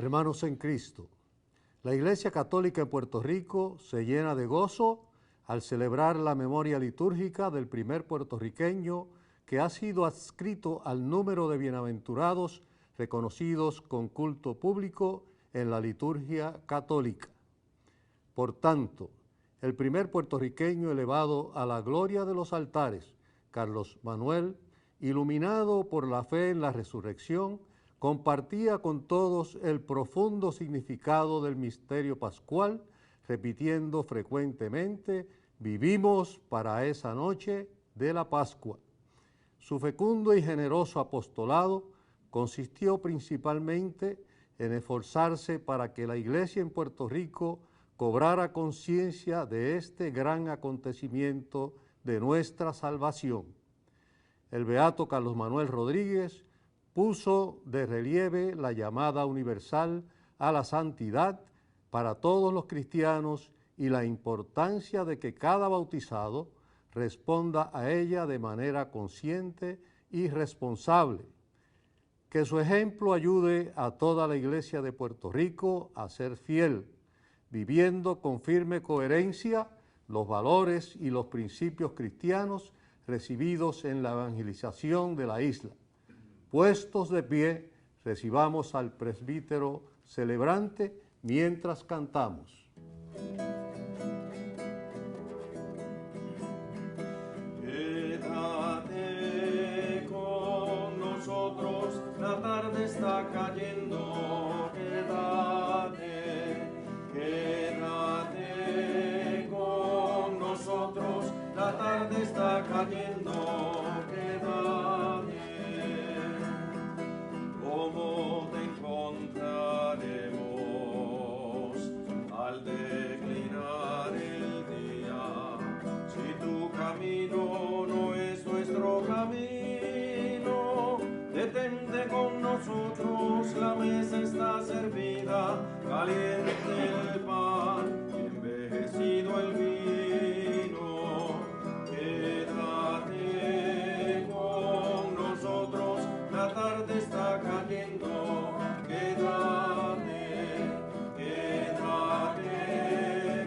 Hermanos en Cristo, la Iglesia Católica en Puerto Rico se llena de gozo al celebrar la memoria litúrgica del primer puertorriqueño que ha sido adscrito al número de bienaventurados reconocidos con culto público en la liturgia católica. Por tanto, el primer puertorriqueño elevado a la gloria de los altares, Carlos Manuel, iluminado por la fe en la resurrección, compartía con todos el profundo significado del misterio pascual, repitiendo frecuentemente: vivimos para esa noche de la Pascua. Su fecundo y generoso apostolado consistió principalmente en esforzarse para que la Iglesia en Puerto Rico cobrara conciencia de este gran acontecimiento de nuestra salvación. El beato Carlos Manuel Rodríguez puso de relieve la llamada universal a la santidad para todos los cristianos y la importancia de que cada bautizado responda a ella de manera consciente y responsable. Que su ejemplo ayude a toda la Iglesia de Puerto Rico a ser fiel, viviendo con firme coherencia los valores y los principios cristianos recibidos en la evangelización de la isla. Puestos de pie, recibamos al presbítero celebrante mientras cantamos. Quédate con nosotros, la tarde está cayendo. Quédate con nosotros, la tarde está cayendo. Quédate. ¿Cómo te encontraremos al declinar el día? Si tu camino no es nuestro camino, detente con nosotros, la mesa está servida, caliente el pan, envejecido el vino. Quédate con nosotros, la tarde está cayendo. Quédate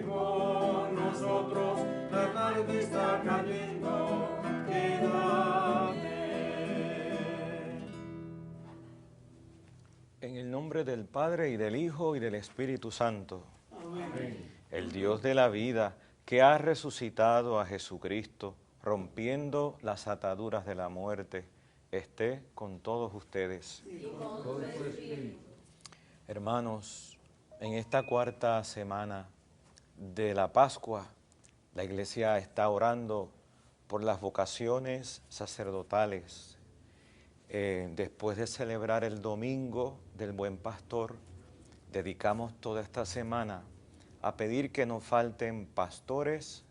con nosotros, la tarde está cayendo. Quédate. En el nombre del Padre, y del Hijo, y del Espíritu Santo. Amén. El Dios de la vida, que ha resucitado a Jesucristo, rompiendo las ataduras de la muerte, esté con todos ustedes. Y con tu espíritu. Hermanos, en esta cuarta semana de la Pascua, la Iglesia está orando por las vocaciones sacerdotales. Después de celebrar el Domingo del Buen Pastor, dedicamos toda esta semana a pedir que no falten pastores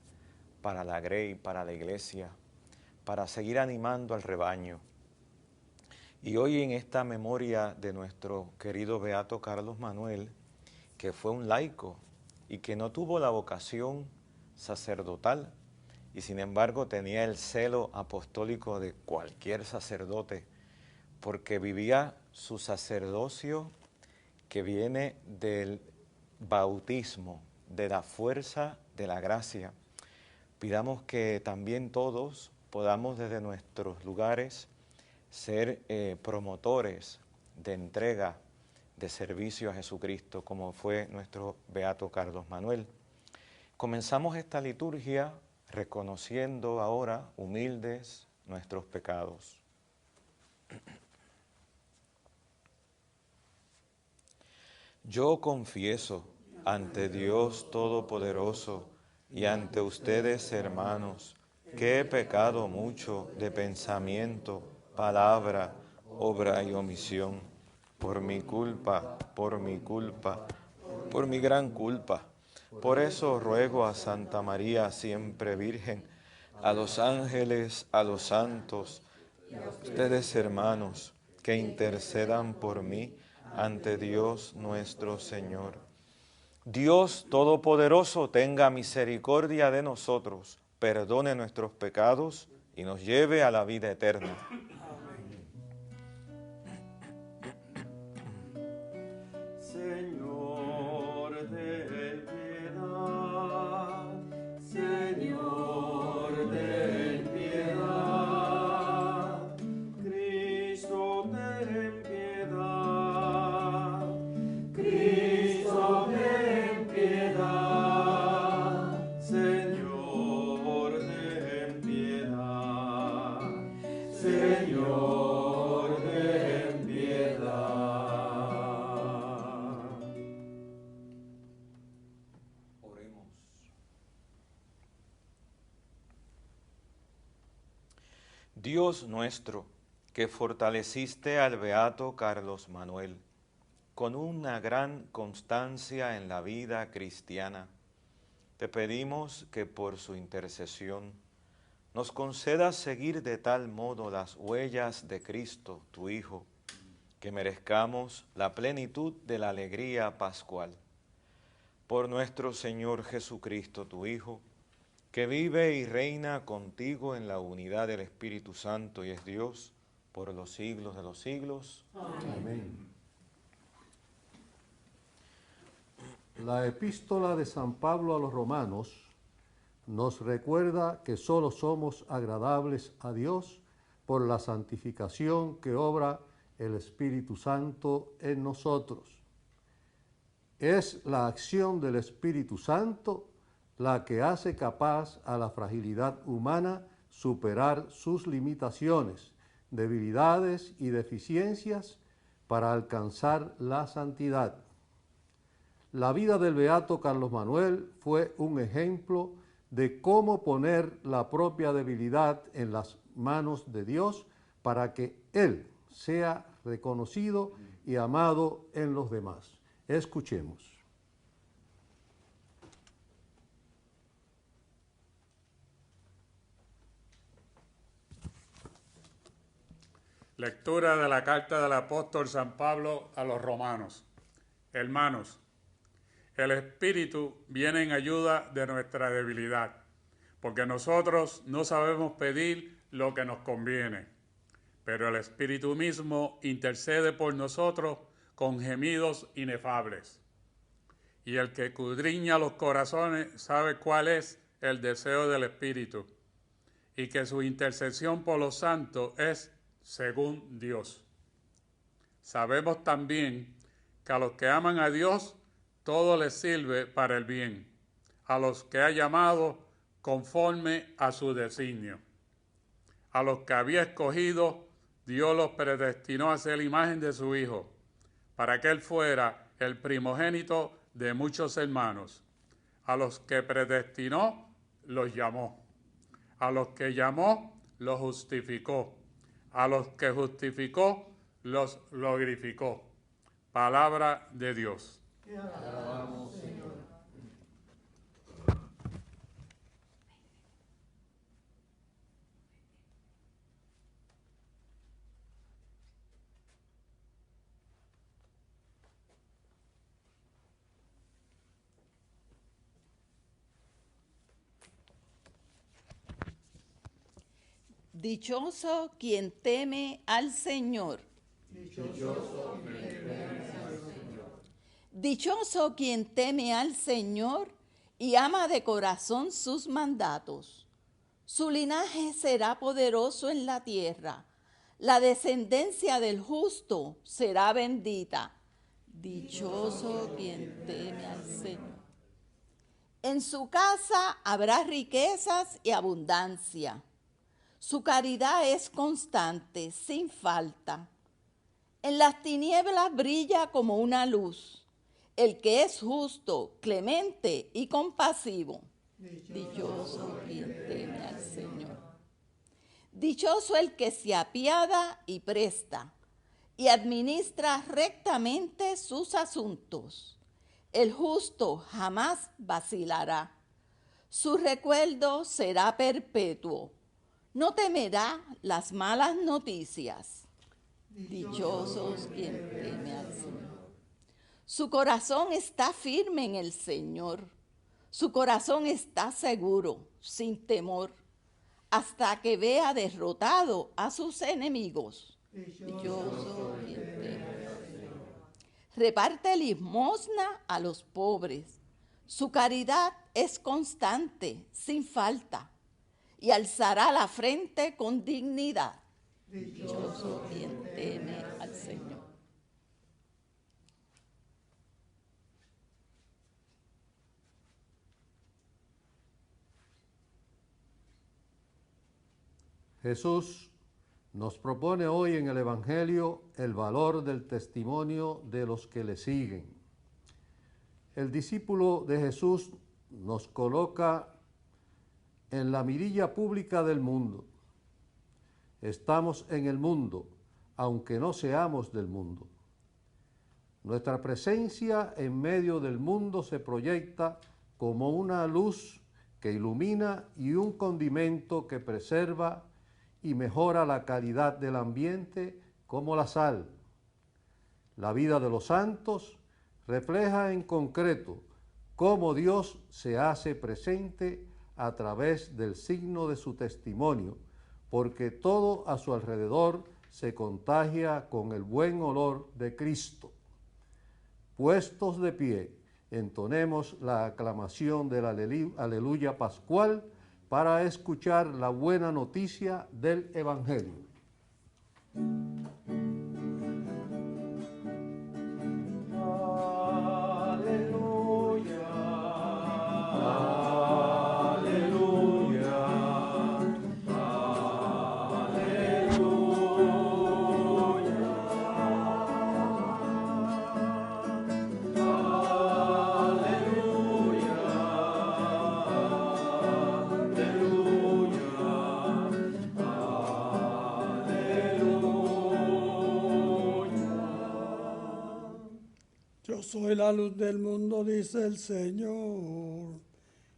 para la grey, para la Iglesia, para seguir animando al rebaño. Y hoy, en esta memoria de nuestro querido beato Carlos Manuel, que fue un laico y que no tuvo la vocación sacerdotal, y sin embargo tenía el celo apostólico de cualquier sacerdote, porque vivía su sacerdocio que viene del bautismo, de la fuerza de la gracia. Pidamos que también todos podamos desde nuestros lugares ser promotores de entrega, de servicio a Jesucristo, como fue nuestro beato Carlos Manuel. Comenzamos esta liturgia reconociendo ahora, humildes, nuestros pecados. Yo confieso ante Dios Todopoderoso y ante ustedes, hermanos, que he pecado mucho de pensamiento, palabra, obra y omisión, por mi culpa, por mi gran culpa. Por eso ruego a Santa María, siempre Virgen, a los ángeles, a los santos, ustedes, hermanos, que intercedan por mí ante Dios nuestro Señor. Dios Todopoderoso tenga misericordia de nosotros, perdone nuestros pecados y nos lleve a la vida eterna. Se Dios nuestro, que fortaleciste al beato Carlos Manuel con una gran constancia en la vida cristiana, te pedimos que por su intercesión nos concedas seguir de tal modo las huellas de Cristo, tu Hijo, que merezcamos la plenitud de la alegría pascual. Por nuestro Señor Jesucristo, tu Hijo, que vive y reina contigo en la unidad del Espíritu Santo y es Dios por los siglos de los siglos. Amén. La epístola de San Pablo a los Romanos nos recuerda que solo somos agradables a Dios por la santificación que obra el Espíritu Santo en nosotros. Es la acción del Espíritu Santo la que hace capaz a la fragilidad humana superar sus limitaciones, debilidades y deficiencias para alcanzar la santidad. La vida del beato Carlos Manuel fue un ejemplo de cómo poner la propia debilidad en las manos de Dios para que Él sea reconocido y amado en los demás. Escuchemos. Lectura de la carta del apóstol San Pablo a los romanos. Hermanos, el Espíritu viene en ayuda de nuestra debilidad, porque nosotros no sabemos pedir lo que nos conviene, pero el Espíritu mismo intercede por nosotros con gemidos inefables. Y el que escudriña los corazones sabe cuál es el deseo del Espíritu, y que su intercesión por los santos es según Dios. Sabemos también que a los que aman a Dios, todo les sirve para el bien, a los que ha llamado conforme a su designio. A los que había escogido, Dios los predestinó a ser imagen de su Hijo, para que Él fuera el primogénito de muchos hermanos. A los que predestinó, los llamó. A los que llamó, los justificó. A los que justificó, los glorificó. Palabra de Dios. Te alabamos, Señor. Dichoso quien teme al Señor. Dichoso quien teme al Señor. Dichoso quien teme al Señor y ama de corazón sus mandatos. Su linaje será poderoso en la tierra. La descendencia del justo será bendita. Dichoso quien teme al Señor. En su casa habrá riquezas y abundancia. Su caridad es constante, sin falta. En las tinieblas brilla como una luz. El que es justo, clemente y compasivo. Dichoso quien teme al Señor. Dichoso el que se apiada y presta, y administra rectamente sus asuntos. El justo jamás vacilará. Su recuerdo será perpetuo. No temerá las malas noticias. Dichosos quien teme al Señor. Su corazón está firme en el Señor. Su corazón está seguro, sin temor, hasta que vea derrotado a sus enemigos. Dichoso quien teme al Señor. Reparte limosna a los pobres. Su caridad es constante, sin falta, y alzará la frente con dignidad. Dichoso quien teme al Señor. Jesús nos propone hoy en el Evangelio el valor del testimonio de los que le siguen. El discípulo de Jesús nos coloca en la mirilla pública del mundo. Estamos en el mundo, aunque no seamos del mundo. Nuestra presencia en medio del mundo se proyecta como una luz que ilumina y un condimento que preserva y mejora la calidad del ambiente como la sal. La vida de los santos refleja en concreto cómo Dios se hace presente a través del signo de su testimonio, porque todo a su alrededor se contagia con el buen olor de Cristo. Puestos de pie, entonemos la aclamación del Aleluya Pascual para escuchar la buena noticia del Evangelio. Yo soy la luz del mundo, dice el Señor.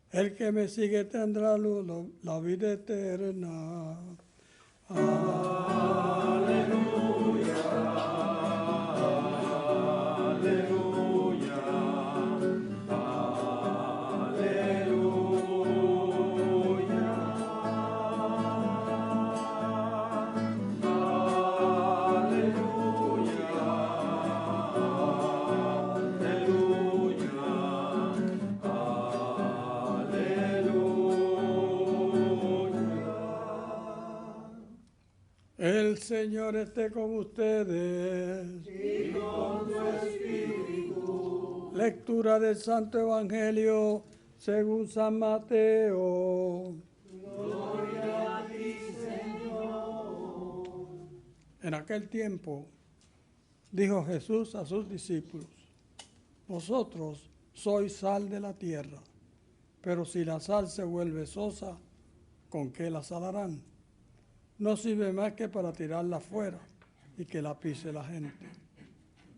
El que me sigue tendrá la vida eterna. El Señor esté con ustedes. Y con tu espíritu. Lectura del Santo Evangelio según San Mateo. Gloria a ti, Señor. En aquel tiempo dijo Jesús a sus discípulos: vosotros sois sal de la tierra, pero si la sal se vuelve sosa, ¿con qué la salarán? No sirve más que para tirarla fuera y que la pise la gente.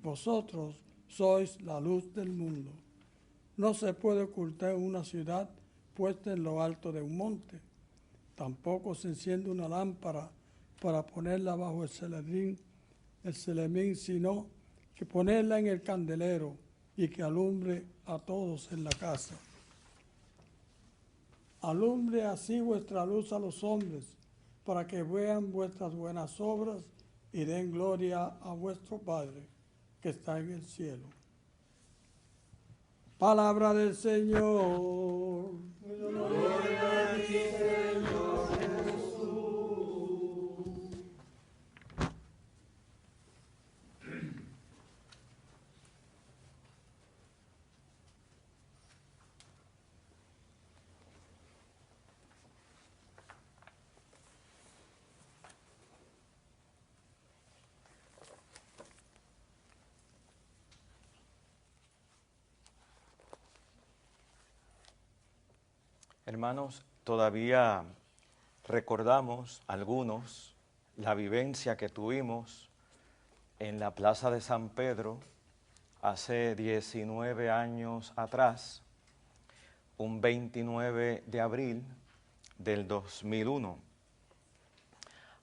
Vosotros sois la luz del mundo. No se puede ocultar una ciudad puesta en lo alto de un monte. Tampoco se enciende una lámpara para ponerla bajo el celemín, sino que ponerla en el candelero y que alumbre a todos en la casa. Alumbre así vuestra luz a los hombres, para que vean vuestras buenas obras y den gloria a vuestro Padre que está en el cielo. Palabra del Señor. Gloria a ti, Señor Jesús. Hermanos, todavía recordamos algunos la vivencia que tuvimos en la Plaza de San Pedro hace 19 años atrás, un 29 de abril del 2001.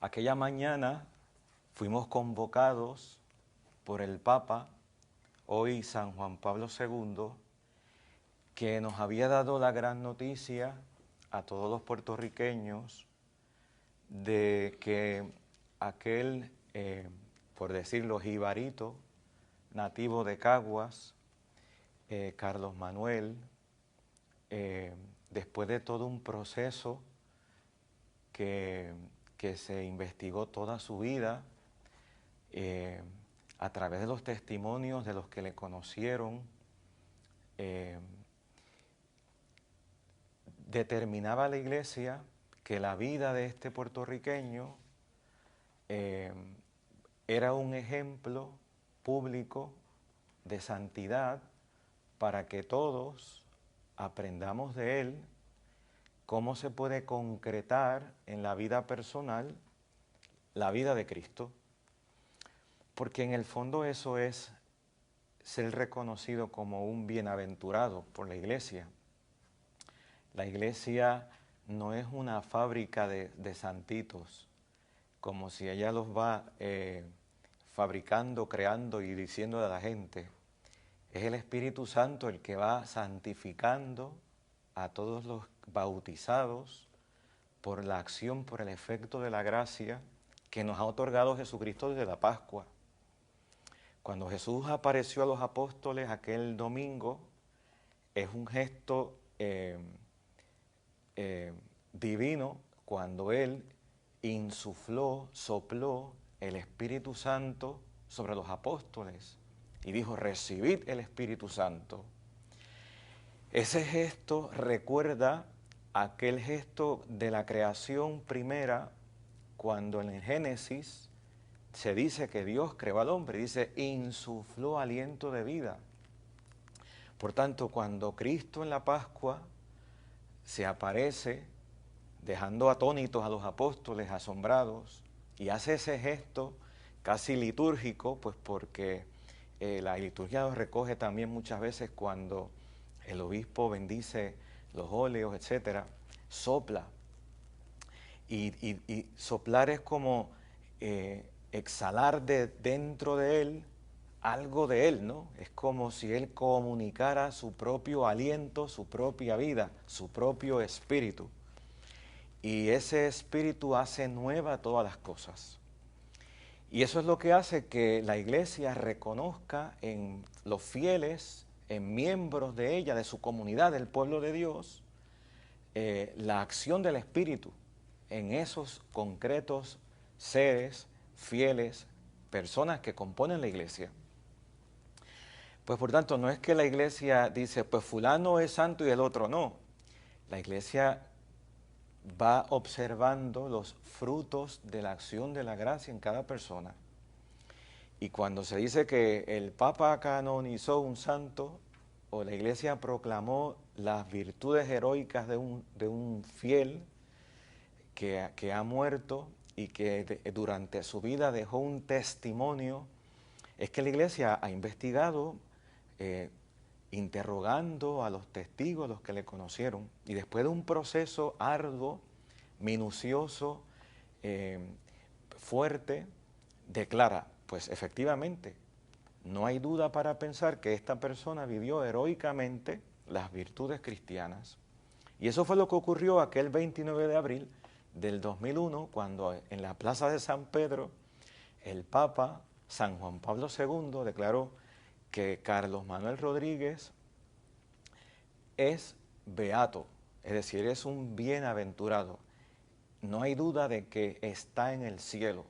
Aquella mañana fuimos convocados por el Papa, hoy San Juan Pablo II, que nos había dado la gran noticia a todos los puertorriqueños de que aquel, por decirlo, jibarito, nativo de Caguas, Carlos Manuel, después de todo un proceso que se investigó toda su vida, a través de los testimonios de los que le conocieron, determinaba la Iglesia que la vida de este puertorriqueño era un ejemplo público de santidad para que todos aprendamos de él cómo se puede concretar en la vida personal la vida de Cristo, porque en el fondo eso es ser reconocido como un bienaventurado por la iglesia. La iglesia no es una fábrica de santitos, como si ella los va fabricando, creando y diciendo a la gente. Es el Espíritu Santo el que va santificando a todos los bautizados por la acción, por el efecto de la gracia que nos ha otorgado Jesucristo desde la Pascua. Cuando Jesús apareció a los apóstoles aquel domingo, es un gesto divino cuando Él insufló, sopló el Espíritu Santo sobre los apóstoles y dijo, recibid el Espíritu Santo. Ese gesto recuerda aquel gesto de la creación primera, cuando en el Génesis se dice que Dios creó al hombre, dice, insufló aliento de vida. Por tanto, cuando Cristo en la Pascua se aparece, dejando atónitos a los apóstoles, asombrados, y hace ese gesto casi litúrgico, pues porque la liturgia lo recoge también muchas veces cuando el obispo bendice los óleos, etcétera, sopla. Y soplar es como exhalar de dentro de él algo de él, ¿no? Es como si él comunicara su propio aliento, su propia vida, su propio espíritu. Y ese espíritu hace nueva todas las cosas. Y eso es lo que hace que la iglesia reconozca en los fieles, en miembros de ella, de su comunidad, del pueblo de Dios, la acción del Espíritu en esos concretos seres fieles, personas que componen la iglesia. Pues por tanto, no es que la iglesia dice, pues fulano es santo y el otro no. La iglesia va observando los frutos de la acción de la gracia en cada persona. Y cuando se dice que el Papa canonizó un santo, o la iglesia proclamó las virtudes heroicas de un fiel que ha muerto y que durante su vida dejó un testimonio, es que la iglesia ha investigado, interrogando a los testigos, los que le conocieron, y después de un proceso arduo, minucioso, fuerte, declara, pues efectivamente, no hay duda para pensar que esta persona vivió heroicamente las virtudes cristianas. Y eso fue lo que ocurrió aquel 29 de abril del 2001, cuando en la plaza de San Pedro, el Papa San Juan Pablo II declaró que Carlos Manuel Rodríguez es beato, es decir, es un bienaventurado. No hay duda de que está en el cielo,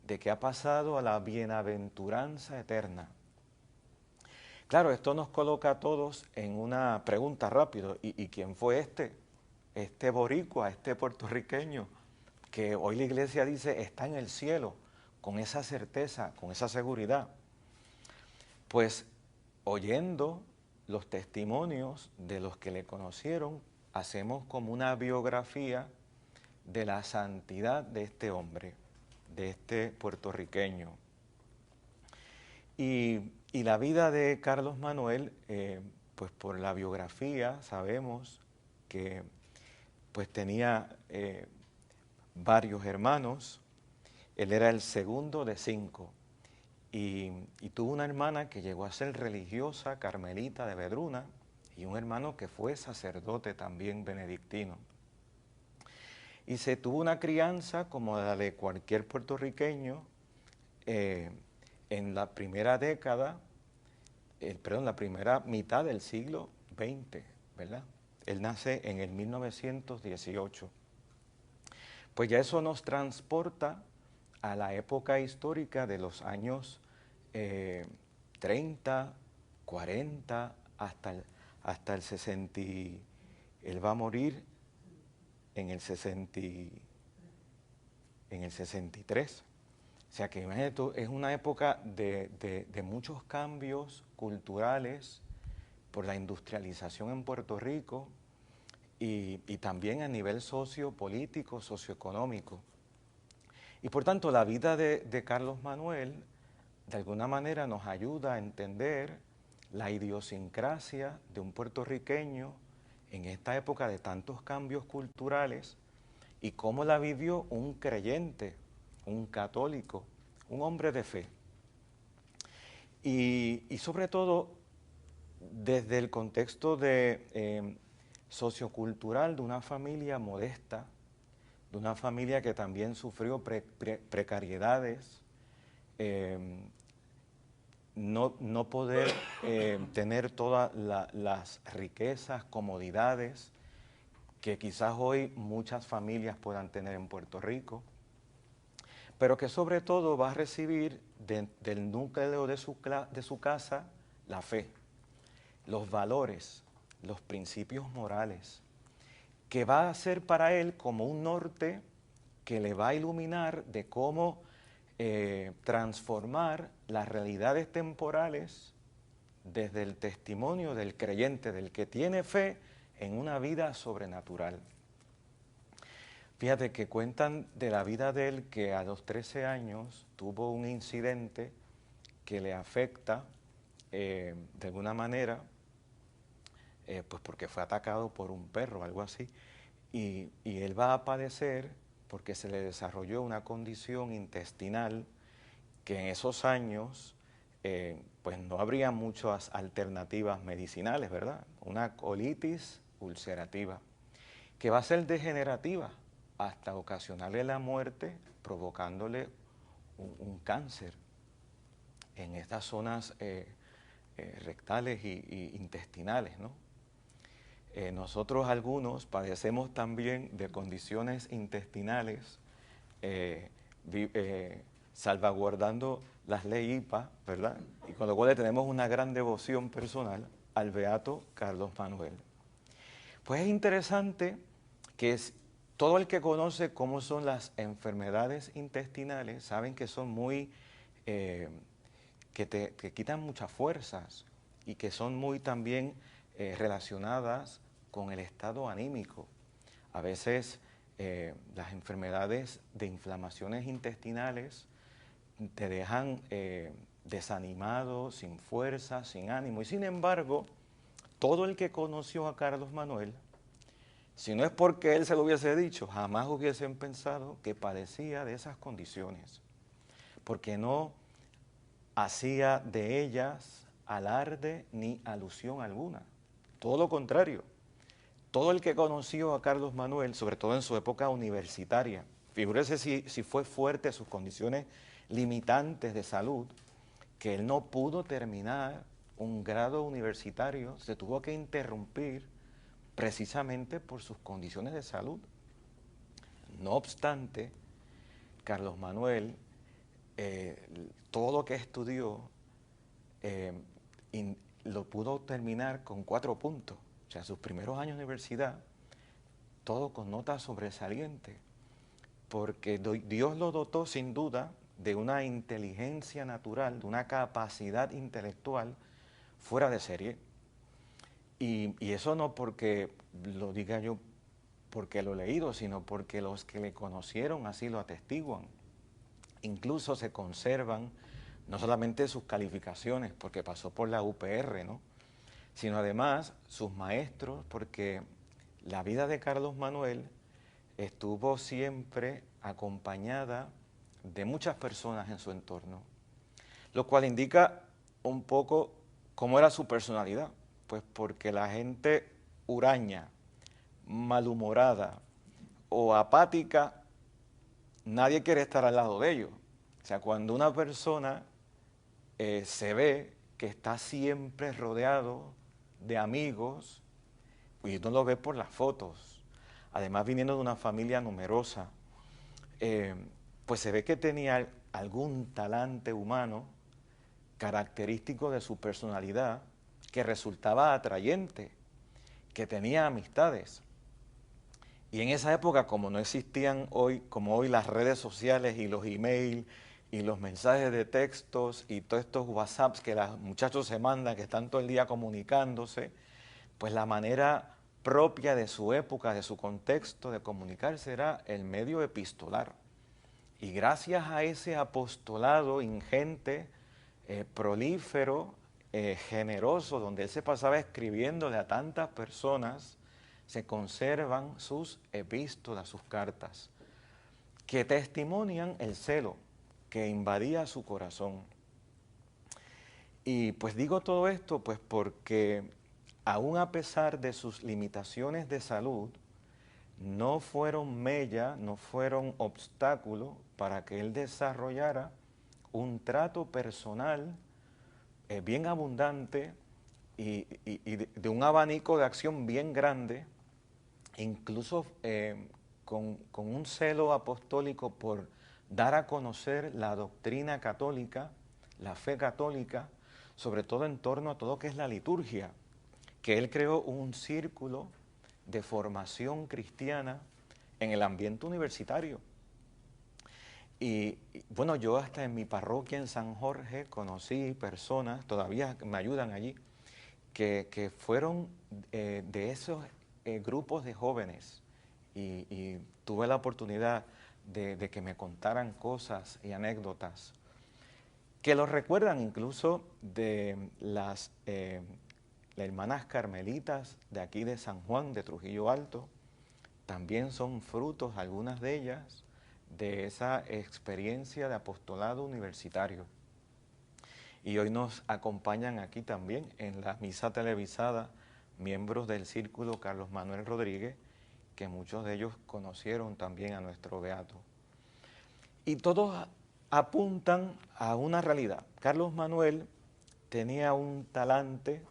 de que ha pasado a la bienaventuranza eterna. Claro, esto nos coloca a todos en una pregunta rápido. ¿Y quién fue este boricua, este puertorriqueño, que hoy la iglesia dice está en el cielo, con esa certeza, con esa seguridad? Pues oyendo los testimonios de los que le conocieron, hacemos como una biografía de la santidad de este hombre, de este puertorriqueño. Y la vida de Carlos Manuel, pues por la biografía sabemos que pues tenía varios hermanos. Él era el segundo de 5 y tuvo una hermana que llegó a ser religiosa, carmelita de Vedruna, y un hermano que fue sacerdote también benedictino. Y se tuvo una crianza como la de cualquier puertorriqueño en la primera década, la primera mitad del siglo XX, ¿verdad? Él nace en el 1918. Pues ya eso nos transporta a la época histórica de los años 30, 40, hasta el 60. Él va a morir en el 63. O sea que imagínate tú, es una época de muchos cambios culturales por la industrialización en Puerto Rico y también a nivel sociopolítico, socioeconómico. Y por tanto la vida de Carlos Manuel de alguna manera nos ayuda a entender la idiosincrasia de un puertorriqueño en esta época de tantos cambios culturales y cómo la vivió un creyente, un católico, un hombre de fe. Y sobre todo desde el contexto sociocultural de una familia modesta, de una familia que también sufrió precariedades, no poder tener todas las riquezas, comodidades que quizás hoy muchas familias puedan tener en Puerto Rico, pero que sobre todo va a recibir del núcleo de su casa la fe, los valores, los principios morales, que va a ser para él como un norte que le va a iluminar de cómo transformar las realidades temporales desde el testimonio del creyente, del que tiene fe, en una vida sobrenatural. Fíjate que cuentan de la vida de él que a los 13 años tuvo un incidente que le afecta de alguna manera, pues porque fue atacado por un perro, algo así, y él va a padecer porque se le desarrolló una condición intestinal que en esos años pues no habría muchas alternativas medicinales, ¿verdad? Una colitis ulcerativa, que va a ser degenerativa hasta ocasionarle la muerte, provocándole un cáncer en estas zonas rectales y intestinales, ¿no? Nosotros algunos padecemos también de condiciones intestinales, salvaguardando las leyes IPA, ¿verdad? Y con lo cual le tenemos una gran devoción personal al beato Carlos Manuel. Pues es interesante que todo el que conoce cómo son las enfermedades intestinales, saben que son muy, que quitan muchas fuerzas y que son muy también relacionadas con el estado anímico. A veces las enfermedades de inflamaciones intestinales te dejan desanimado, sin fuerza, sin ánimo. Y sin embargo, todo el que conoció a Carlos Manuel, si no es porque él se lo hubiese dicho, jamás hubiesen pensado que padecía de esas condiciones, porque no hacía de ellas alarde ni alusión alguna. Todo lo contrario. Todo el que conoció a Carlos Manuel, sobre todo en su época universitaria, figúrese si fue fuerte sus condiciones limitantes de salud, que él no pudo terminar un grado universitario, se tuvo que interrumpir precisamente por sus condiciones de salud. No obstante, Carlos Manuel, todo lo que estudió, lo pudo terminar con 4 puntos. O sea, sus primeros años de universidad, todo con notas sobresalientes, porque Dios lo dotó sin duda de una inteligencia natural, de una capacidad intelectual fuera de serie. Y eso no porque lo diga yo porque lo he leído, sino porque los que le conocieron así lo atestiguan. Incluso se conservan no solamente sus calificaciones, porque pasó por la UPR, ¿no?, sino además sus maestros, porque la vida de Carlos Manuel estuvo siempre acompañada de muchas personas en su entorno, lo cual indica un poco cómo era su personalidad, pues porque la gente huraña, malhumorada o apática, nadie quiere estar al lado de ellos. O sea, cuando una persona se ve que está siempre rodeado de amigos, y uno lo ve por las fotos, además viniendo de una familia numerosa, pues se ve que tenía algún talante humano característico de su personalidad que resultaba atrayente, que tenía amistades. Y en esa época, como no existían hoy, como hoy las redes sociales y los emails y los mensajes de textos y todos estos WhatsApps que los muchachos se mandan, que están todo el día comunicándose, pues la manera propia de su época, de su contexto de comunicarse era el medio epistolar. Y gracias a ese apostolado ingente, prolífero, generoso, donde él se pasaba escribiéndole a tantas personas, se conservan sus epístolas, sus cartas, que testimonian el celo que invadía su corazón. Y pues digo todo esto pues porque aún a pesar de sus limitaciones de salud, no fueron mella, no fueron obstáculo para que él desarrollara un trato personal bien abundante y de un abanico de acción bien grande, incluso con un celo apostólico por dar a conocer la doctrina católica, la fe católica, sobre todo en torno a todo lo que es la liturgia, que él creó un círculo de formación cristiana en el ambiente universitario. Y bueno, yo hasta en mi parroquia en San Jorge conocí personas, todavía me ayudan allí, que fueron de esos grupos de jóvenes y tuve la oportunidad de que me contaran cosas y anécdotas que los recuerdan incluso de las hermanas carmelitas de aquí de San Juan, de Trujillo Alto. También son frutos, algunas de ellas, de esa experiencia de apostolado universitario. Y hoy nos acompañan aquí también en la misa televisada miembros del Círculo Carlos Manuel Rodríguez, que muchos de ellos conocieron también a nuestro beato. Y todos apuntan a una realidad. Carlos Manuel tenía un talante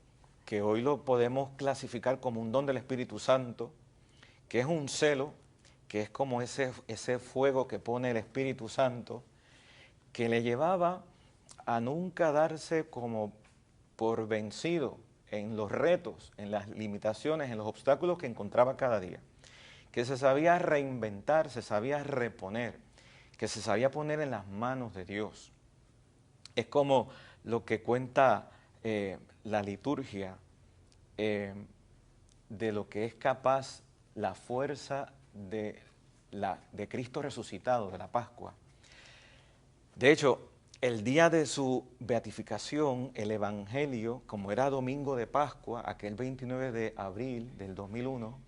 que hoy lo podemos clasificar como un don del Espíritu Santo, que es un celo, que es como ese fuego que pone el Espíritu Santo, que le llevaba a nunca darse como por vencido en los retos, en las limitaciones, en los obstáculos que encontraba cada día, que se sabía reinventar, se sabía reponer, que se sabía poner en las manos de Dios. Es como lo que cuenta la liturgia de lo que es capaz la fuerza de Cristo resucitado, de la Pascua. De hecho, el día de su beatificación, el Evangelio, como era domingo de Pascua, aquel 29 de abril del 2001,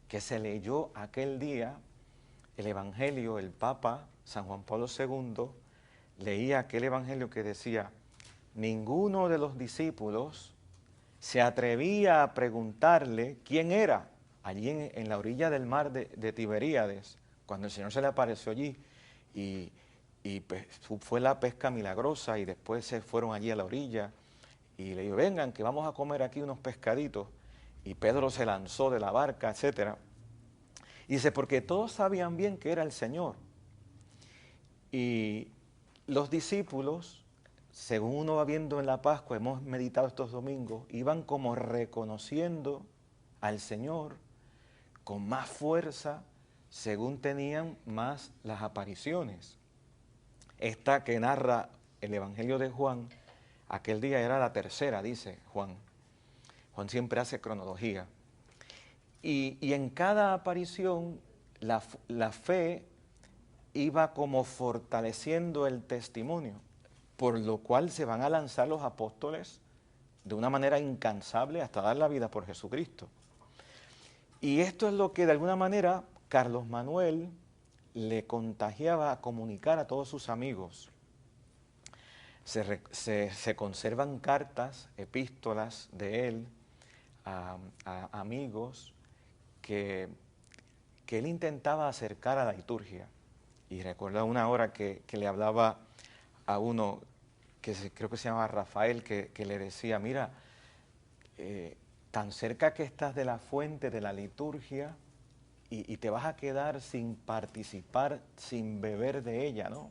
que se leyó aquel día, el Evangelio, el Papa San Juan Pablo II leía aquel Evangelio que decía: ninguno de los discípulos se atrevía a preguntarle quién era, allí en la orilla del mar de Tiberíades, cuando el Señor se le apareció allí y fue la pesca milagrosa y después se fueron allí a la orilla y le dijo: vengan que vamos a comer aquí unos pescaditos, y Pedro se lanzó de la barca, etc. Y dice, porque todos sabían bien que era el Señor. Y los discípulos, según uno va viendo en la Pascua, hemos meditado estos domingos, iban como reconociendo al Señor con más fuerza según tenían más las apariciones. Esta que narra el Evangelio de Juan, aquel día era la tercera, dice Juan. Juan siempre hace cronología. Y en cada aparición la fe iba como fortaleciendo el testimonio, por lo cual se van a lanzar los apóstoles de una manera incansable hasta dar la vida por Jesucristo. Y esto es lo que de alguna manera Carlos Manuel le contagiaba a comunicar a todos sus amigos. Se conservan cartas, epístolas de él a amigos que él intentaba acercar a la liturgia. Y recuerdo una hora que le hablaba a uno que creo que se llamaba Rafael, que le decía, mira, tan cerca que estás de la fuente de la liturgia y te vas a quedar sin participar, sin beber de ella, ¿no?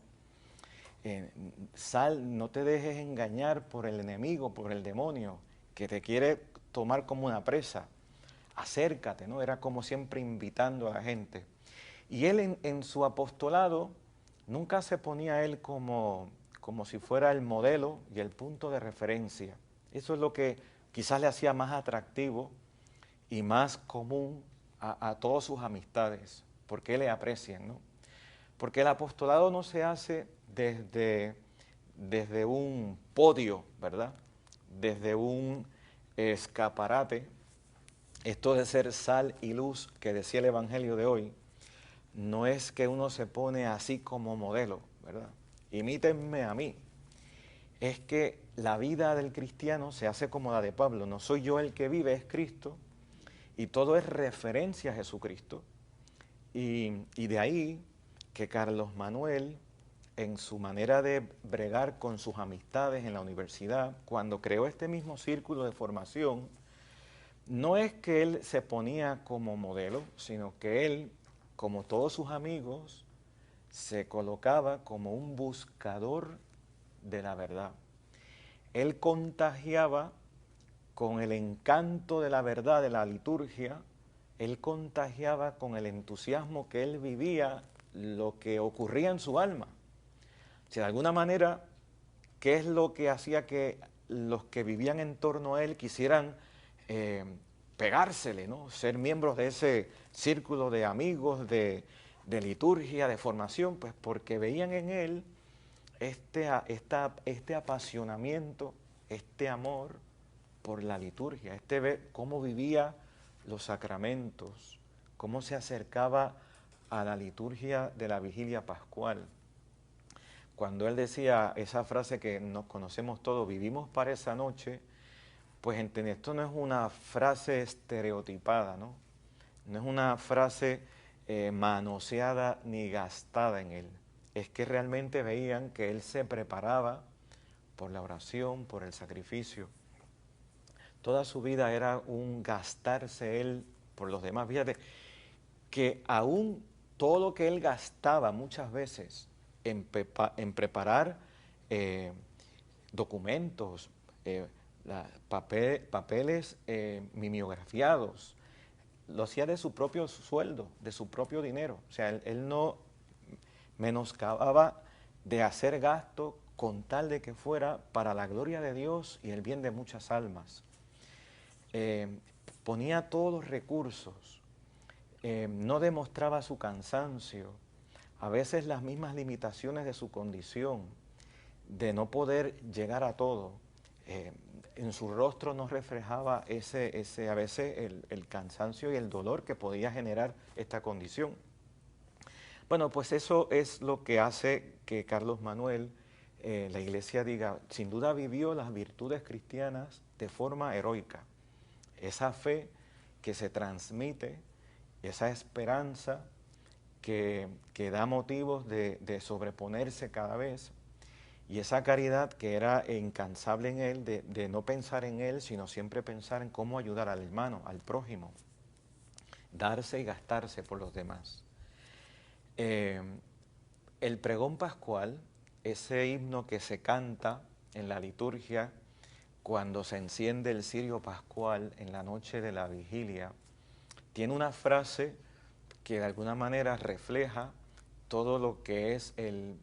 No te dejes engañar por el enemigo, por el demonio, que te quiere tomar como una presa. Acércate, ¿no? Era como siempre invitando a la gente. Y él en su apostolado nunca se ponía él como si fuera el modelo y el punto de referencia. Eso es lo que quizás le hacía más atractivo y más común a todas sus amistades, porque le aprecian, ¿no? Porque el apostolado no se hace desde un podio, ¿verdad? Desde un escaparate. Esto de ser sal y luz que decía el Evangelio de hoy, no es que uno se pone así como modelo, ¿verdad? Imítenme a mí. Es que la vida del cristiano se hace como la de Pablo. No soy yo el que vive, es Cristo. Y todo es referencia a Jesucristo. Y de ahí que Carlos Manuel, en su manera de bregar con sus amistades en la universidad, cuando creó este mismo círculo de formación, no es que él se ponía como modelo, sino que él, como todos sus amigos, se colocaba como un buscador de la verdad. Él contagiaba con el encanto de la verdad, de la liturgia, él contagiaba con el entusiasmo que él vivía lo que ocurría en su alma. O sea, de alguna manera, ¿qué es lo que hacía que los que vivían en torno a él quisieran pegársele, ¿no? Ser miembros de ese círculo de amigos, de liturgia, de formación? Pues porque veían en él este apasionamiento, este amor por la liturgia, ver cómo vivía los sacramentos, cómo se acercaba a la liturgia de la vigilia pascual. Cuando él decía esa frase que nos conocemos todos, vivimos para esa noche, pues esto no es una frase estereotipada, ¿no? No es una frase manoseada ni gastada en él. Es que realmente veían que él se preparaba por la oración, por el sacrificio. Toda su vida era un gastarse él por los demás. Fíjate que aún todo lo que él gastaba muchas veces en preparar documentos, papeles mimeografiados, lo hacía de su propio sueldo, de su propio dinero. O sea, él no menoscababa de hacer gasto con tal de que fuera para la gloria de Dios y el bien de muchas almas. Ponía todos los recursos, no demostraba su cansancio, a veces las mismas limitaciones de su condición, de no poder llegar a todo. En su rostro no reflejaba a veces el cansancio y el dolor que podía generar esta condición. Bueno, pues eso es lo que hace que Carlos Manuel, la iglesia diga, sin duda vivió las virtudes cristianas de forma heroica. Esa fe que se transmite, esa esperanza que da motivos de sobreponerse cada vez, y esa caridad que era incansable en él, de no pensar en él, sino siempre pensar en cómo ayudar al hermano, al prójimo, darse y gastarse por los demás. El pregón pascual, ese himno que se canta en la liturgia cuando se enciende el cirio pascual en la noche de la vigilia, tiene una frase que de alguna manera refleja todo lo que es el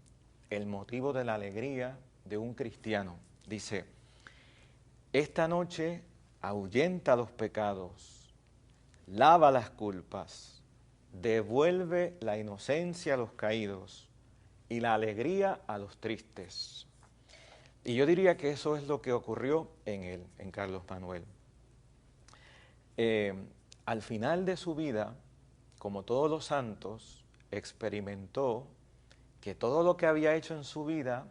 motivo de la alegría de un cristiano. Dice, esta noche ahuyenta los pecados, lava las culpas, devuelve la inocencia a los caídos y la alegría a los tristes. Y yo diría que eso es lo que ocurrió en él, en Carlos Manuel. Al final de su vida, como todos los santos, experimentó que todo lo que había hecho en su vida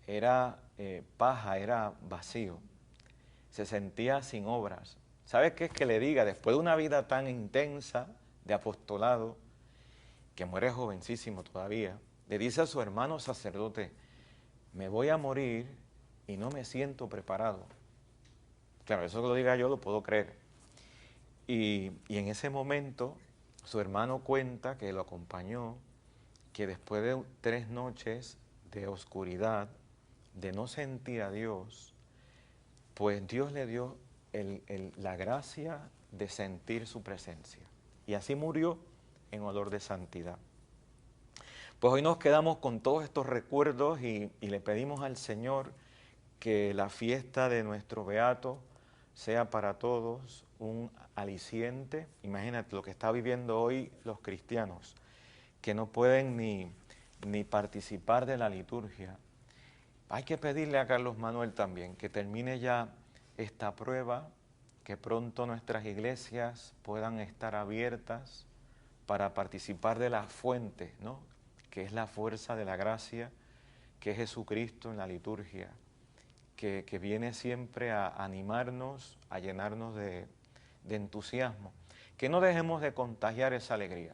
era paja, era vacío. Se sentía sin obras. ¿Sabes qué es que le diga? Después de una vida tan intensa de apostolado, que muere jovencísimo todavía, le dice a su hermano sacerdote, me voy a morir y no me siento preparado. Claro, eso que lo diga yo lo puedo creer. Y en ese momento su hermano cuenta que lo acompañó, que después de 3 noches de oscuridad, de no sentir a Dios, pues Dios le dio la gracia de sentir su presencia. Y así murió en olor de santidad. Pues hoy nos quedamos con todos estos recuerdos y le pedimos al Señor que la fiesta de nuestro beato sea para todos un aliciente. Imagínate lo que están viviendo hoy los cristianos, que no pueden ni participar de la liturgia, hay que pedirle a Carlos Manuel también que termine ya esta prueba, que pronto nuestras iglesias puedan estar abiertas para participar de la fuente, ¿no?, que es la fuerza de la gracia, que es Jesucristo en la liturgia, que viene siempre a animarnos, a llenarnos de entusiasmo. Que no dejemos de contagiar esa alegría.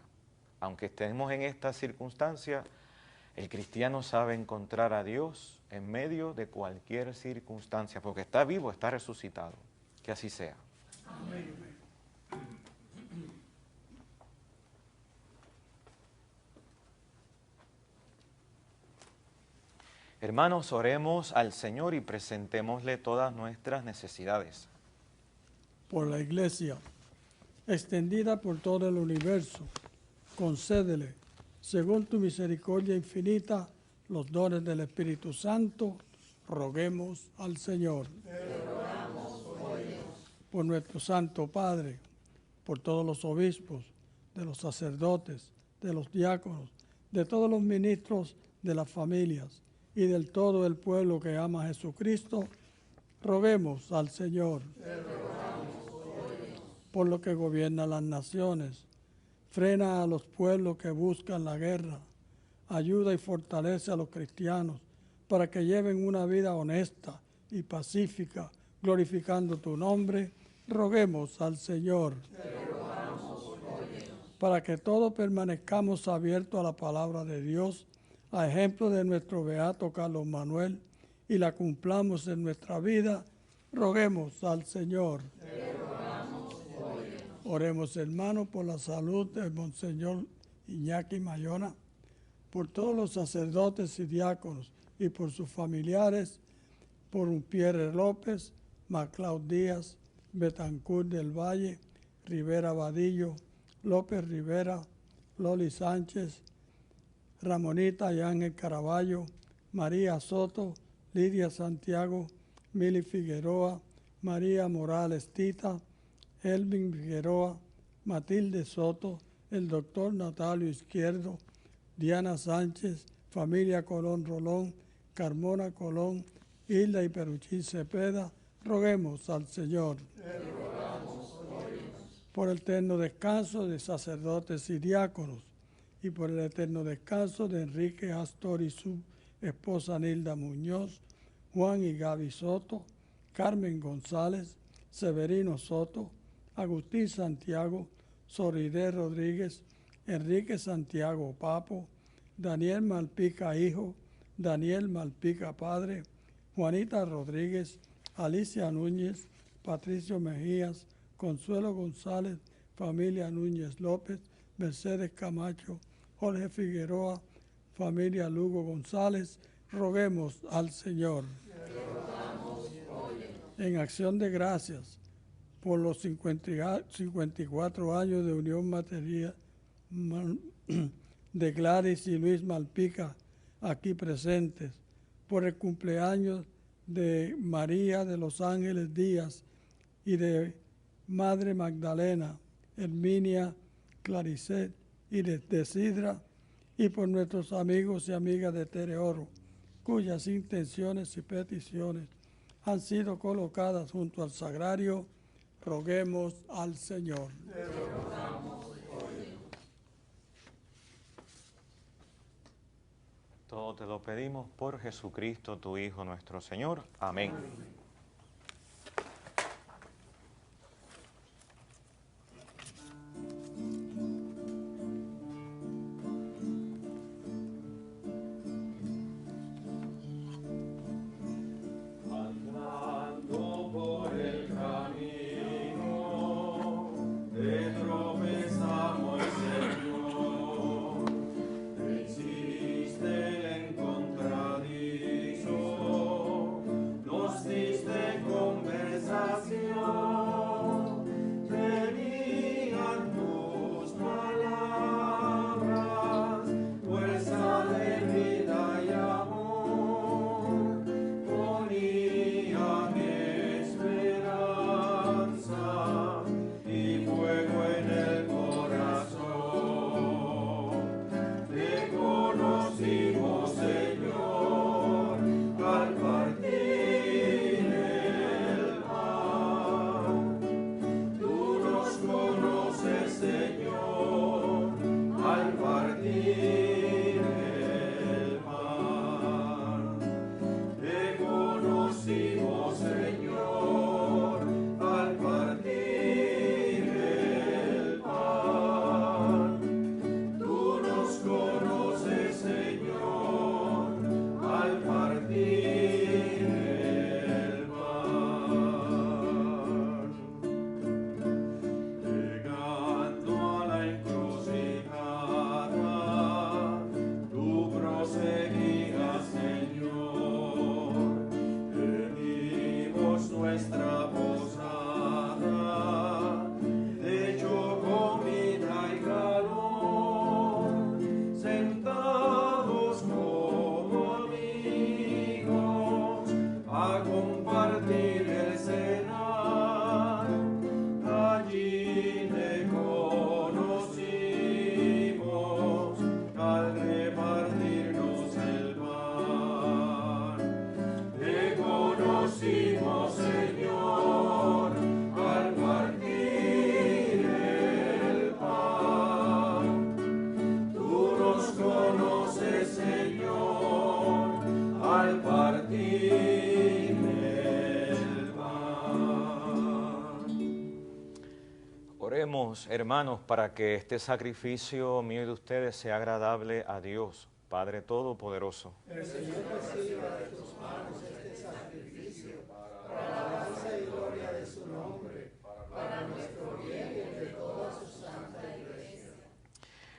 Aunque estemos en esta circunstancia, el cristiano sabe encontrar a Dios en medio de cualquier circunstancia, porque está vivo, está resucitado. Que así sea. Amén. Hermanos, oremos al Señor y presentémosle todas nuestras necesidades. Por la Iglesia, extendida por todo el universo, concédele, según tu misericordia infinita, los dones del Espíritu Santo, roguemos al Señor. Por nuestro Santo Padre, por todos los obispos, de los sacerdotes, de los diáconos, de todos los ministros de las familias y del todo el pueblo que ama a Jesucristo, roguemos al Señor. Por lo que gobierna las naciones, frena a los pueblos que buscan la guerra, ayuda y fortalece a los cristianos para que lleven una vida honesta y pacífica, glorificando tu nombre, roguemos al Señor. Para que todos permanezcamos abiertos a la palabra de Dios, a ejemplo de nuestro beato Carlos Manuel, y la cumplamos en nuestra vida, roguemos al Señor. Oremos, hermanos, por la salud del Monseñor Iñaki Mayona, por todos los sacerdotes y diáconos y por sus familiares, por Pierre López, Maclaud Díaz, Betancourt del Valle, Rivera Vadillo, López Rivera, Loli Sánchez, Ramonita y Ángel Caraballo, María Soto, Lidia Santiago, Mili Figueroa, María Morales Tita, Elvin Figueroa, Matilde Soto, el doctor Natalio Izquierdo, Diana Sánchez, familia Colón Rolón, Carmona Colón, Hilda y Peruchín Cepeda, roguemos al Señor. Por el eterno descanso de sacerdotes y diáconos, y por el eterno descanso de Enrique Astor y su esposa Nilda Muñoz, Juan y Gaby Soto, Carmen González, Severino Soto, Agustín Santiago, Soridé Rodríguez, Enrique Santiago Papo, Daniel Malpica Hijo, Daniel Malpica Padre, Juanita Rodríguez, Alicia Núñez, Patricio Mejías, Consuelo González, familia Núñez López, Mercedes Camacho, Jorge Figueroa, familia Lugo González, roguemos al Señor. En acción de gracias por los 54 años de unión material de Gladys y Luis Malpica, aquí presentes, por el cumpleaños de María de los Ángeles Díaz y de Madre Magdalena, Herminia Claricet y de Sidra, y por nuestros amigos y amigas de Tereoro, cuyas intenciones y peticiones han sido colocadas junto al sagrario, roguemos al Señor. Todo te lo pedimos por Jesucristo, tu Hijo, nuestro Señor. Amén. Nos Oremos, hermanos, para que este sacrificio mío y de ustedes sea agradable a Dios, Padre Todopoderoso. El Señor reciba de tus manos este sacrificio para alabanza y gloria de su nombre, para nuestro bien y el de toda su santa iglesia.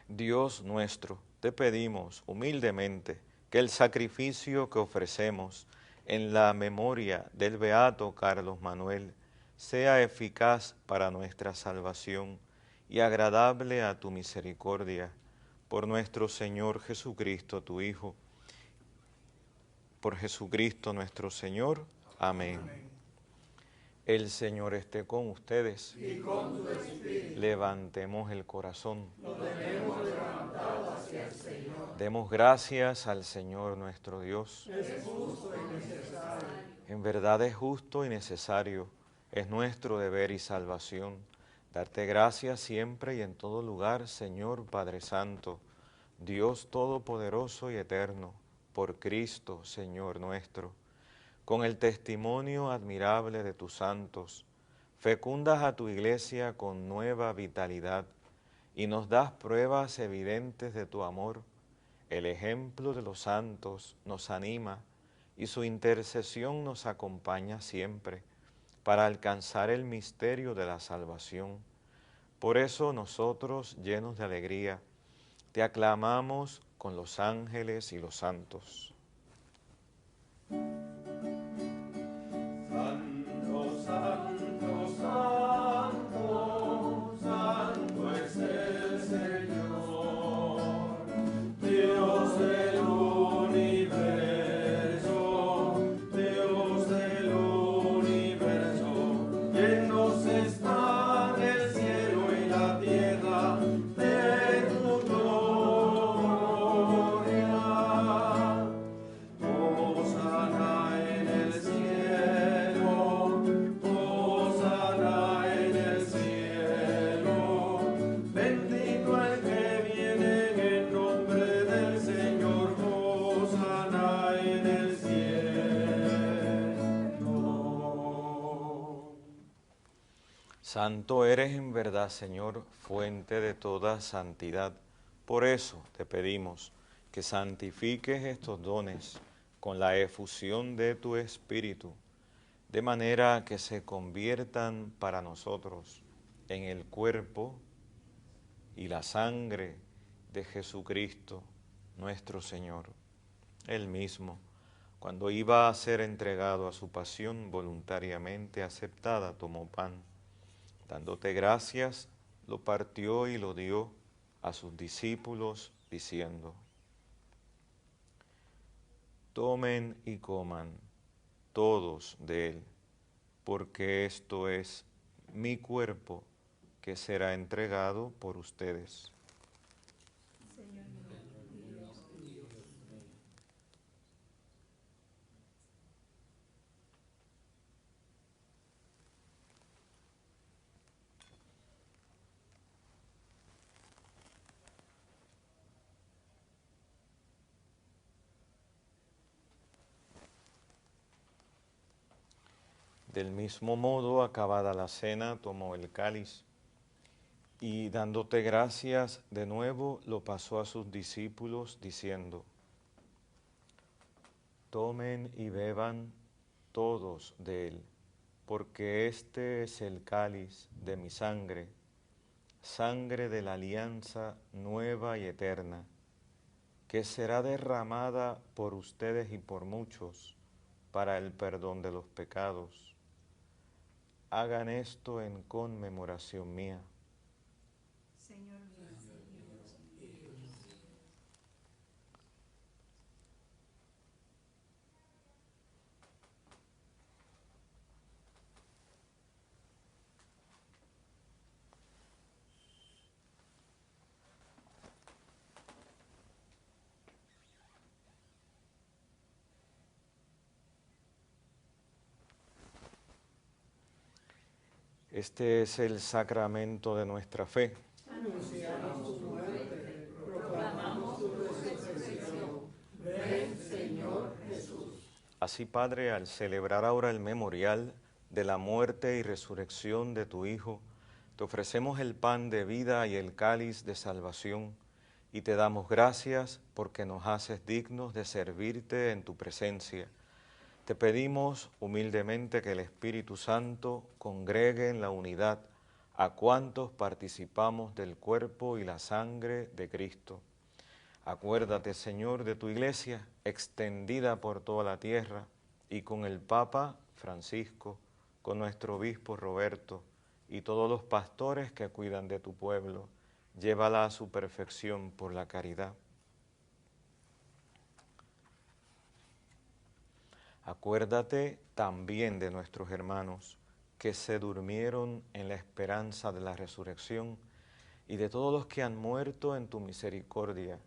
Dios nuestro, te pedimos humildemente que el sacrificio que ofrecemos en la memoria del beato Carlos Manuel sea eficaz para nuestra salvación y agradable a tu misericordia, por nuestro Señor Jesucristo, tu Hijo. Por Jesucristo nuestro Señor. Amén. El Señor esté con ustedes. Y con tu espíritu. Levantemos el corazón. Lo tenemos levantado hacia el Señor. Demos gracias al Señor nuestro Dios. Es justo y necesario. En verdad es justo y necesario, es nuestro deber y salvación, darte gracias siempre y en todo lugar, Señor Padre Santo, Dios Todopoderoso y Eterno, por Cristo, Señor nuestro. Con el testimonio admirable de tus santos, fecundas a tu iglesia con nueva vitalidad y nos das pruebas evidentes de tu amor. El ejemplo de los santos nos anima y su intercesión nos acompaña siempre para alcanzar el misterio de la salvación. Por eso nosotros, llenos de alegría, te aclamamos con los ángeles y los santos. Santo, santo, santo, santo es el Señor, Dios del universo, Dios del universo, llenos están el cielo y la tierra de tu gloria. Hosana en el cielo, hosana en el cielo, bendito el que viene en nombre del Señor, hosana en el cielo. Santo eres en verdad, Señor, fuente de toda santidad. Por eso te pedimos que santifiques estos dones con la efusión de tu Espíritu, de manera que se conviertan para nosotros en el cuerpo y la sangre de Jesucristo, nuestro Señor. Él mismo, cuando iba a ser entregado a su pasión voluntariamente aceptada, tomó pan. Dándote gracias, lo partió y lo dio a sus discípulos, diciendo: tomen y coman todos de él, porque esto es mi cuerpo que será entregado por ustedes. Del mismo modo, acabada la cena, tomó el cáliz y, dándote gracias de nuevo, lo pasó a sus discípulos, diciendo: tomen y beban todos de él, porque este es el cáliz de mi sangre, sangre de la alianza nueva y eterna, que será derramada por ustedes y por muchos para el perdón de los pecados. Hagan esto en conmemoración mía. Señor mío. Este es el sacramento de nuestra fe. Anunciamos tu muerte, proclamamos tu resurrección. Ven, Señor Jesús. Así, Padre, al celebrar ahora el memorial de la muerte y resurrección de tu Hijo, te Te ofrecemos el pan de vida y el cáliz de salvación, y te damos gracias porque nos haces dignos de servirte en tu presencia. Te pedimos humildemente que el Espíritu Santo congregue en la unidad a cuantos participamos del cuerpo y la sangre de Cristo. Acuérdate, Señor, de tu Iglesia, extendida por toda la tierra, y con el Papa Francisco, con nuestro obispo Roberto, y todos los pastores que cuidan de tu pueblo. Llévala a su perfección por la caridad. Acuérdate también de nuestros hermanos que se durmieron en la esperanza de la resurrección, y de todos los que han muerto en tu misericordia.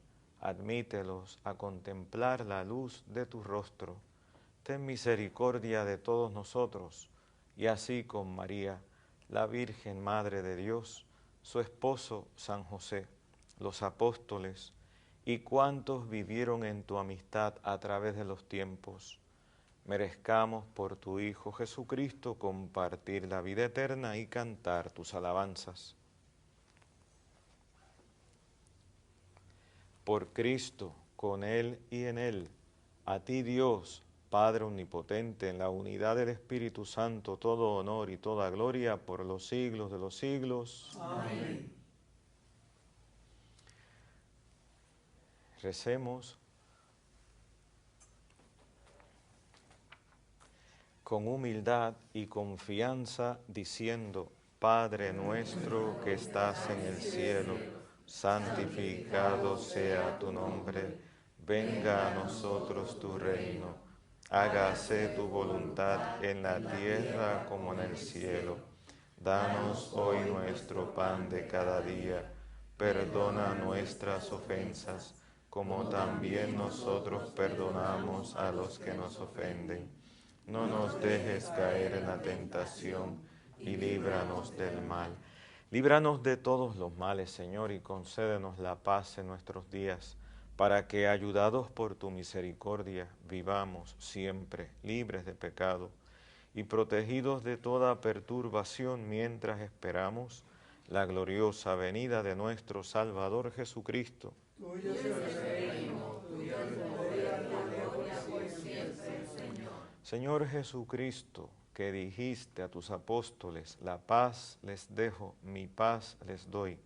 Admítelos a contemplar la luz de tu rostro. Ten misericordia de todos nosotros, y así con María, la Virgen Madre de Dios, su esposo San José, los apóstoles, y cuantos vivieron en tu amistad a través de los tiempos, merezcamos por tu Hijo Jesucristo compartir la vida eterna y cantar tus alabanzas. Por Cristo, con Él y en Él, a ti Dios, Padre omnipotente, en la unidad del Espíritu Santo, todo honor y toda gloria por los siglos de los siglos. Amén. Recemos con humildad y confianza, diciendo: Padre nuestro que estás en el cielo, santificado sea tu nombre, venga a nosotros tu reino, hágase tu voluntad en la tierra como en el cielo. Danos hoy nuestro pan de cada día, perdona nuestras ofensas, como también nosotros perdonamos a los que nos ofenden. No nos dejes caer en la tentación y líbranos del mal. Líbranos de todos los males, Señor, y concédenos la paz en nuestros días, para que, ayudados por tu misericordia, vivamos siempre libres de pecado y protegidos de toda perturbación mientras esperamos la gloriosa venida de nuestro Salvador Jesucristo. Tuyo es el reino, tuyo es el poder y la gloria por siempre, Señor. Señor Jesucristo, que dijiste a tus apóstoles: la paz les dejo, mi paz les doy.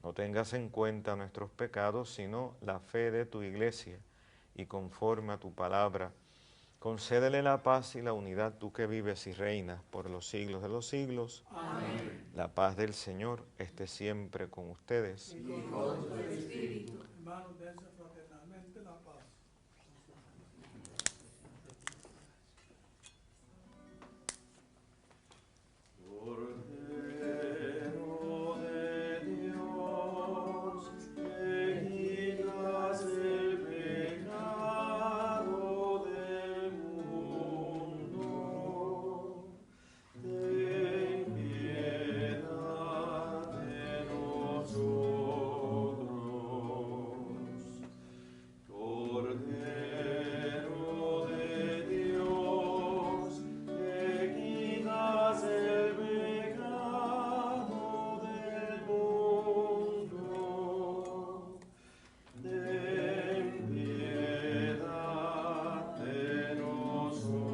No tengas en cuenta nuestros pecados, sino la fe de tu Iglesia, y conforme a tu palabra, concédele la paz y la unidad, tú que vives y reinas por los siglos de los siglos. Amén. La paz del Señor esté siempre con ustedes. Y con tu espíritu. Hermanos, dense fraternalmente la paz. Cordero de Dios, que quitas el pecado del mundo, ten piedad de nosotros. Cordero de Dios, que quitas el pecado del mundo, ten piedad de nosotros.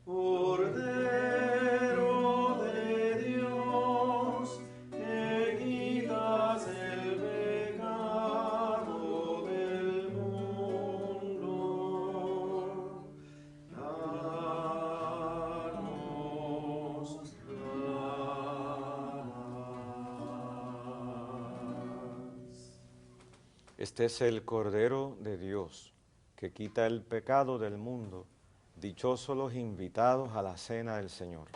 Cordero de Dios, que quitas el pecado del mundo, danos paz. Este es el Cordero de Dios, que quita el pecado del mundo. Dichosos los invitados a la cena del Señor.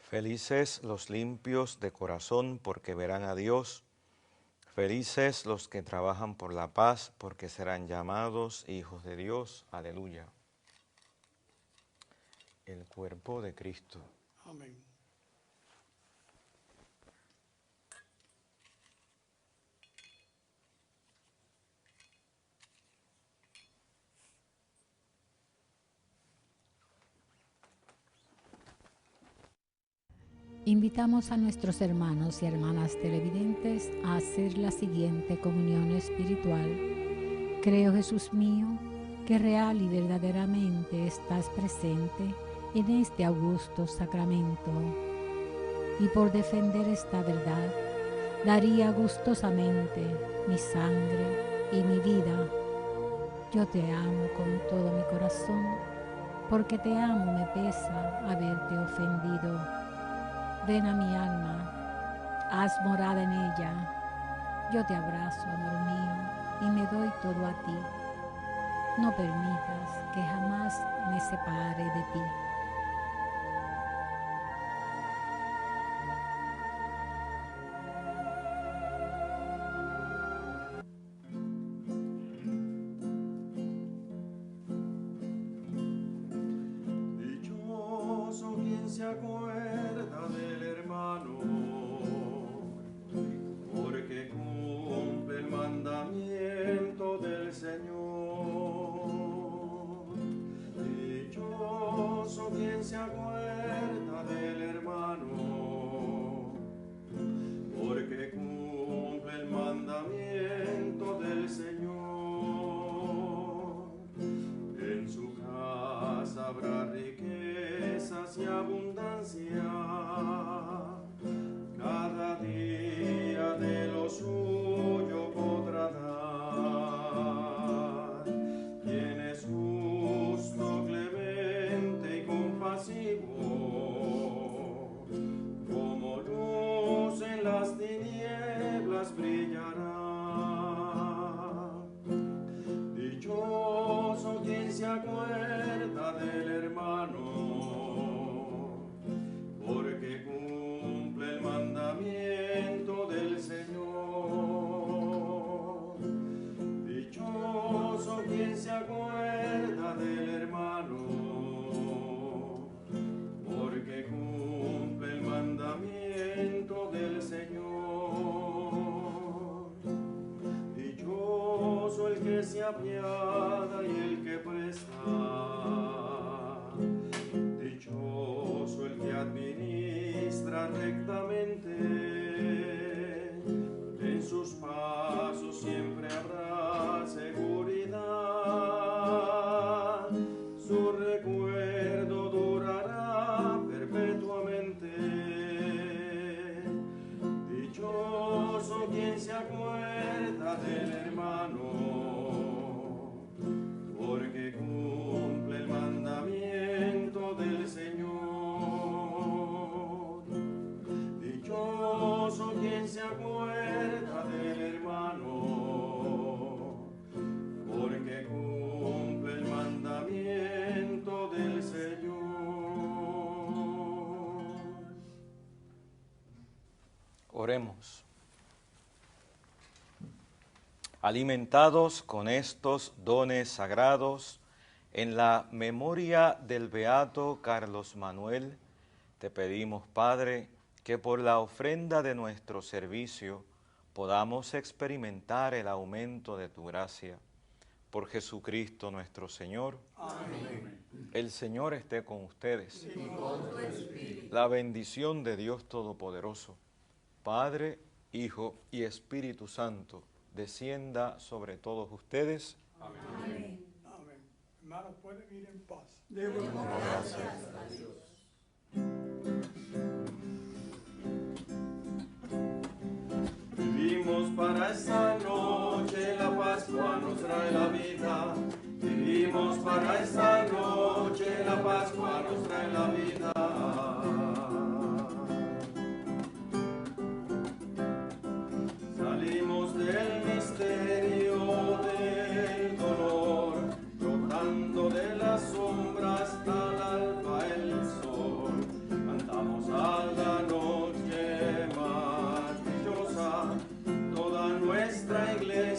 Felices los limpios de corazón, porque verán a Dios. Felices los que trabajan por la paz, porque serán llamados hijos de Dios. Aleluya. El cuerpo de Cristo. Amén. Invitamos a nuestros hermanos y hermanas televidentes a hacer la siguiente comunión espiritual. Creo, Jesús mío, que real y verdaderamente estás presente en este augusto sacramento. Y por defender esta verdad, daría gustosamente mi sangre y mi vida. Yo te amo con todo mi corazón, porque te amo me pesa haberte ofendido. Ven a mi alma, haz morada en ella. Yo te abrazo, amor mío, y me doy todo a ti. No permitas que jamás me separe de ti. Dichoso quien se acuerda del hermano, porque cumple el mandamiento del Señor. Dichoso quien se acuerda del hermano, porque cumple el mandamiento del Señor. En su casa habrá riquezas y abundancia, cada día de lo suyo podrá dar. Quien es justo, clemente y compasivo, como luz en las tinieblas brillará. Dichoso quien se acuerda del hermano, porque cumple el mandamiento del Señor. Dichoso quien se acuerda del hermano, porque cumple el mandamiento del Señor. Dichoso el que se apiada y el que presta. Dichoso el que administra rectamente. En sus pasos siempre habrá seguridad. Su recuerdo durará perpetuamente. Dichoso quien se acuerda del hermano, porque cumple el mandamiento del Señor. Dichoso quien se acuerda del hermano, porque cumple el mandamiento del Señor. Oremos. Alimentados con estos dones sagrados, en la memoria del beato Carlos Manuel, te pedimos, Padre, que por la ofrenda de nuestro servicio podamos experimentar el aumento de tu gracia. Por Jesucristo nuestro Señor. Amén. El Señor esté con ustedes. Y con tu espíritu. La bendición de Dios Todopoderoso, Padre, Hijo y Espíritu Santo, descienda sobre todos ustedes. Amén. Amén. Hermanos, pueden ir en paz. Demos gracias a Dios. Vivimos para esta noche, la Pascua nos trae la vida. Vivimos para esta noche, la Pascua nos trae la vida. Salimos del misterio del dolor, brotando de las sombras hasta el alba el sol. Cantamos a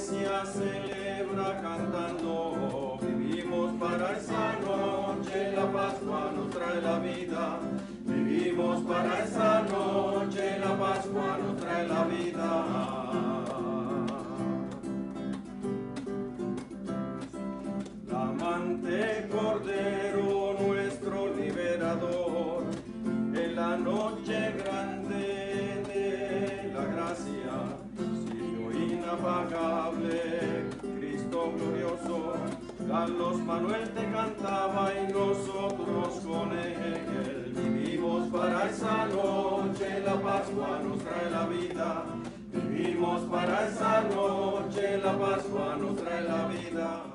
iglesia celebra cantando, vivimos para esa noche, la Pascua nos trae la vida. Vivimos para esa noche, la Pascua nos trae la vida. Amante Cordero, nuestro liberador, en la noche grande de la gracia, sitio inapagable, Cristo glorioso, Carlos Manuel te cantaba y nosotros con él. Vivimos para esa noche, la Pascua nos trae la vida. Vivimos para esa noche, la Pascua nos trae la vida.